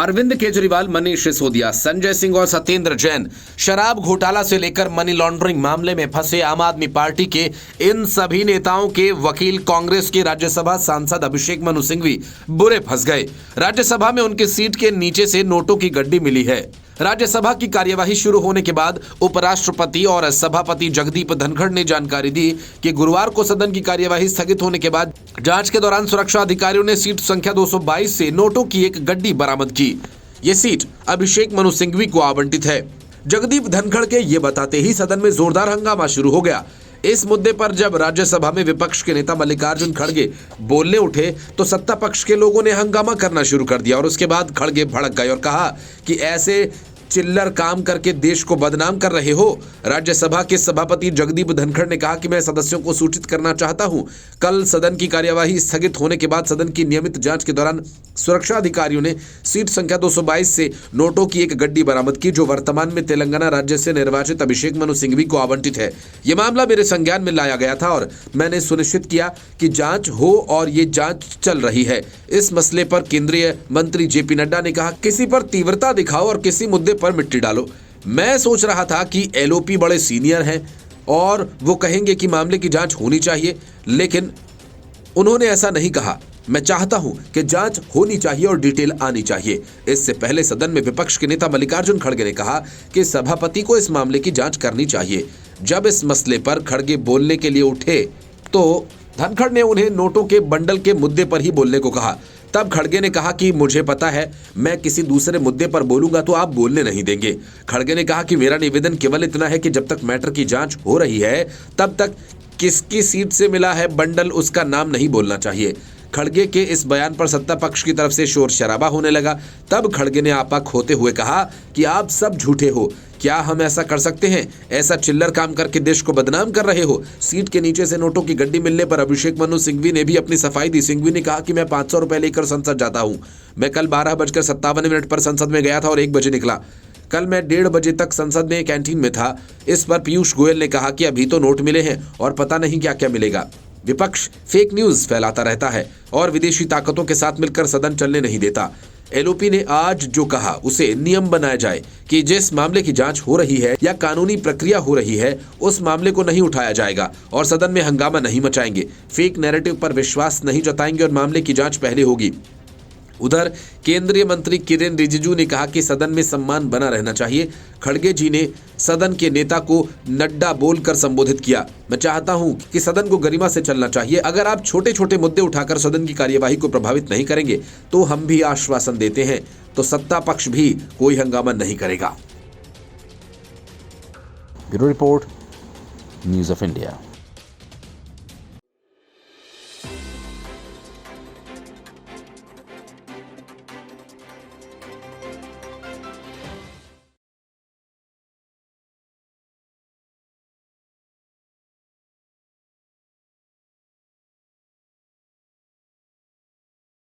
अरविंद केजरीवाल, मनीष सिसोदिया, संजय सिंह और सत्येंद्र जैन शराब घोटाला से लेकर मनी लॉन्ड्रिंग मामले में फंसे आम आदमी पार्टी के इन सभी नेताओं के वकील कांग्रेस के राज्यसभा सांसद अभिषेक मनु सिंघवी बुरे फंस गए। राज्यसभा में उनकी सीट के नीचे से नोटों की गड्डी मिली है। राज्यसभा की कार्यवाही शुरू होने के बाद उपराष्ट्रपति और सभापति जगदीप धनखड़ ने जानकारी दी कि गुरुवार को सदन की कार्यवाही स्थगित होने के बाद जांच के दौरान सुरक्षा अधिकारियों ने सीट संख्या 222 से नोटों की एक गड्डी बरामद की। ये सीट अभिषेक मनु सिंघवी को आवंटित है। जगदीप धनखड़ के ये बताते ही सदन में जोरदार हंगामा शुरू हो गया। इस मुद्दे पर जब राज्यसभा में विपक्ष के नेता मल्लिकार्जुन खड़गे बोलने उठे तो सत्ता पक्ष के लोगों ने हंगामा करना शुरू कर दिया और उसके बाद खड़गे भड़क गए और कहा कि ऐसे चिल्लर काम करके देश को बदनाम कर रहे हो। राज्यसभा के सभापति जगदीप धनखड़ ने कहा कि मैं सदस्यों को सूचित करना चाहता हूं, कल सदन की कार्यवाही स्थगित होने के बाद सदन की नियमित जांच के दौरान सुरक्षा अधिकारियों ने सीट संख्या 222 से नोटों की एक गड्डी बरामद की जो वर्तमान में तेलंगाना राज्य से निर्वाचित अभिषेक मनु सिंघवी को आवंटित है। यह मामला मेरे संज्ञान में लाया गया था और मैंने सुनिश्चित किया कि जांच हो और ये जांच चल रही है। इस मसले पर केंद्रीय मंत्री जेपी नड्डा ने कहा, किसी पर तीव्रता दिखाओ और किसी मुद्दे पर मिट्टी डालो। मैं सोच रहा था कि एलओपी बड़े सीनियर हैं और वो कहेंगे कि मामले की जांच होनी चाहिए, लेकिन उन्होंने ऐसा नहीं कहा। मैं चाहता हूं कि जांच होनी चाहिए और डिटेल आनी चाहिए। इससे पहले सदन में विपक्ष के नेता मल्लिकार्जुन खड़गे ने कहा कि सभापति को इस मामले की जांच करनी चाहिए। जब इस मसले पर खड़गे बोलने के लिए उठे तो धनखड़ ने उन्हें नोटों के बंडल के मुद्दे पर ही बोलने को कहा। तब खड़गे ने कहा कि मुझे पता है, मैं किसी दूसरे मुद्दे पर बोलूंगा तो आप बोलने नहीं देंगे। खड़गे ने कहा कि मेरा निवेदन केवल इतना है कि जब तक मैटर की जांच हो रही है तब तक किसकी सीट से मिला है बंडल उसका नाम नहीं बोलना चाहिए। खड़गे के इस बयान पर सत्ता पक्ष की तरफ से शोर शराबा होने लगा। तब खड़गे ने आपा खोते हुए कहा कि आप सब झूठे हो, क्या हम ऐसा कर सकते हैं? ऐसा चिल्लर काम करके देश को बदनाम कर रहे हो। सीट के नीचे से नोटों की गड्डी मिलने पर अभिषेक मनु सिंघवी ने भी अपनी सफाई दी। सिंघवी ने कहा कि मैं 500 रुपए लेकर संसद जाता हूं। मैं कल 12:57 पर संसद में गया था और 1 बजे निकला। कल मैं 1:30 बजे तक संसद में कैंटीन में था। इस पर पीयूष गोयल ने कहा कि अभी तो नोट मिले हैं और पता नहीं क्या क्या मिलेगा। विपक्ष फेक न्यूज फैलाता रहता है और विदेशी ताकतों के साथ मिलकर सदन चलने नहीं देता। एलओपी ने आज जो कहा उसे नियम बनाया जाए कि जिस मामले की जांच हो रही है या कानूनी प्रक्रिया हो रही है उस मामले को नहीं उठाया जाएगा और सदन में हंगामा नहीं मचाएंगे, फेक नैरेटिव पर विश्वास नहीं जताएंगे और मामले की जांच पहले होगी। उधर केंद्रीय मंत्री किरेन रिजिजू ने कहा कि सदन में सम्मान बना रहना चाहिए। खड़गे जी ने सदन के नेता को नड्डा बोलकर संबोधित किया। मैं चाहता हूं कि सदन को गरिमा से चलना चाहिए। अगर आप छोटे छोटे मुद्दे उठाकर सदन की कार्यवाही को प्रभावित नहीं करेंगे तो हम भी आश्वासन देते हैं तो सत्ता पक्ष भी कोई हंगामा नहीं करेगा। Bureau report, news of India.